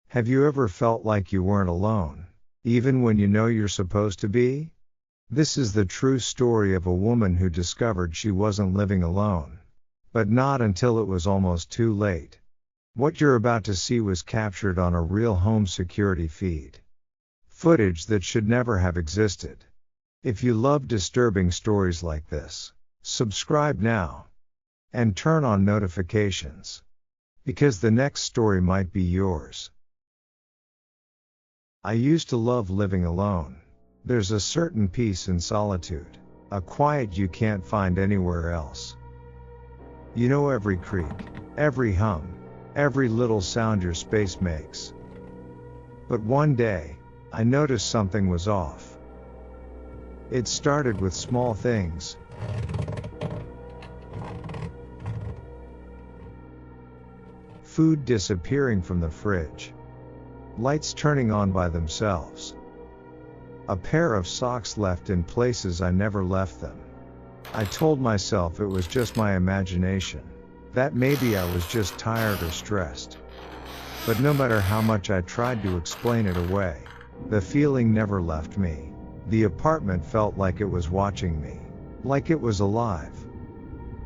Have you ever felt like you weren't alone, even when you know you're supposed to be? This is the true story of a woman who discovered she wasn't living alone. But not until it was almost too late. What you're about to see was captured on a real home security feed. Footage that should never have existed. If you love disturbing stories like this, subscribe now. And turn on notifications. Because the next story might be yours. I used to love living alone. There's a certain peace in solitude, a quiet you can't find anywhere else. You know every creak, every hum, every little sound your space makes. But one day, I noticed something was off. It started with small things. Food disappearing from the fridge. Lights turning on by themselves. A pair of socks left in places I never left them. I told myself it was just my imagination, that maybe I was just tired or stressed. But no matter how much I tried to explain it away, the feeling never left me. The apartment felt like it was watching me, like it was alive.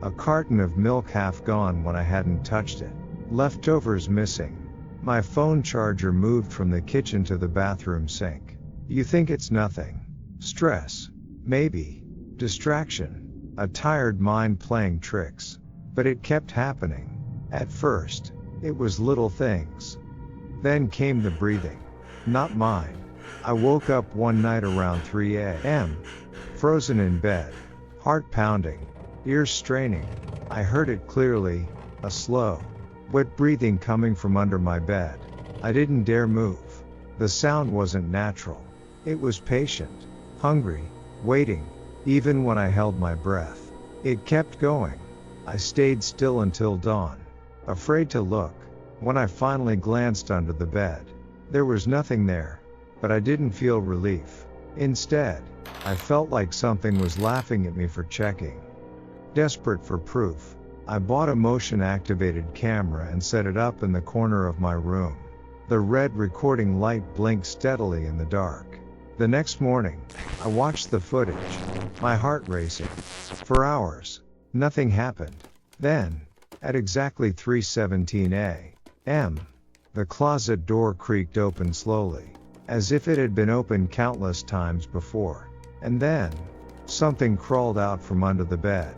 A carton of milk half gone when I hadn't touched it. Leftovers missing. My phone charger moved from the kitchen to the bathroom sink. You think it's nothing. Stress. Maybe. Distraction. A tired mind playing tricks. But it kept happening. At first, it was little things. Then came the breathing. Not mine. I woke up one night around 3 a.m. Frozen in bed. Heart pounding. Ears straining. I heard it clearly, a slow, wet breathing coming from under my bed. I didn't dare move. The sound wasn't natural. It was patient, hungry, waiting. Even when I held my breath, it kept going. I stayed still until dawn, afraid to look. When I finally glanced under the bed, there was nothing there, but I didn't feel relief. Instead, I felt like something was laughing at me for checking. Desperate for proof, I bought a motion-activated camera and set it up in the corner of my room. The red recording light blinked steadily in the dark. The next morning, I watched the footage, my heart racing. For hours, nothing happened. Then, at exactly 3:17 a.m., the closet door creaked open slowly, as if it had been opened countless times before. And then, something crawled out from under the bed.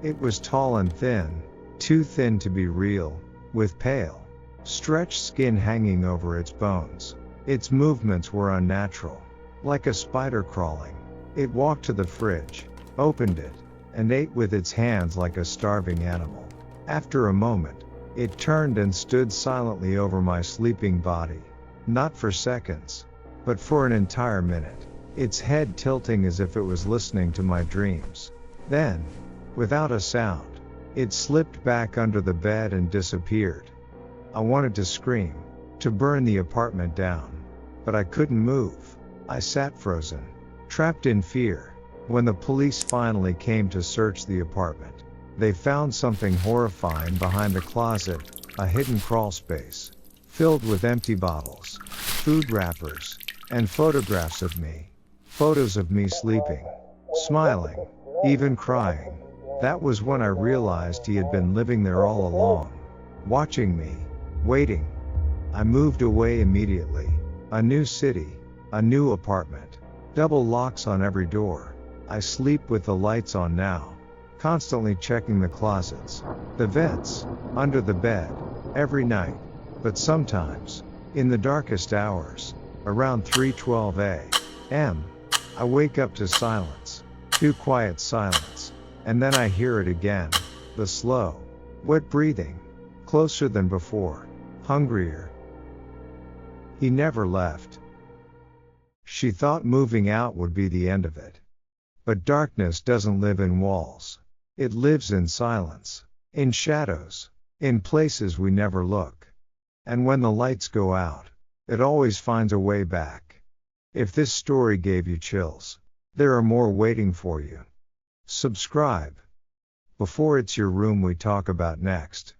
It was tall and thin, too thin to be real, with pale, stretched skin hanging over its bones. Its movements were unnatural, like a spider crawling. It walked to the fridge, opened it, and ate with its hands like a starving animal. After a moment, it turned and stood silently over my sleeping body. Not for seconds, but for an entire minute, its head tilting as if it was listening to my dreams. Then, without a sound, it slipped back under the bed and disappeared. I wanted to scream, to burn the apartment down, but I couldn't move. I sat frozen, trapped in fear. When the police finally came to search the apartment, they found something horrifying behind the closet, a hidden crawl space, filled with empty bottles, food wrappers, and photographs of me. Photos of me sleeping, smiling, even crying. That was when I realized he had been living there all along, watching me, waiting. I moved away immediately. A new city, a new apartment, double locks on every door. I sleep with the lights on now, constantly checking the closets, the vents, under the bed, every night. But sometimes, in the darkest hours, around 3:12 a.m., I wake up to silence, too quiet silence. And then I hear it again, the slow, wet breathing, closer than before, hungrier. He never left. She thought moving out would be the end of it. But darkness doesn't live in walls. It lives in silence, in shadows, in places we never look. And when the lights go out, it always finds a way back. If this story gave you chills, there are more waiting for you. Subscribe. Before it's your room we talk about next.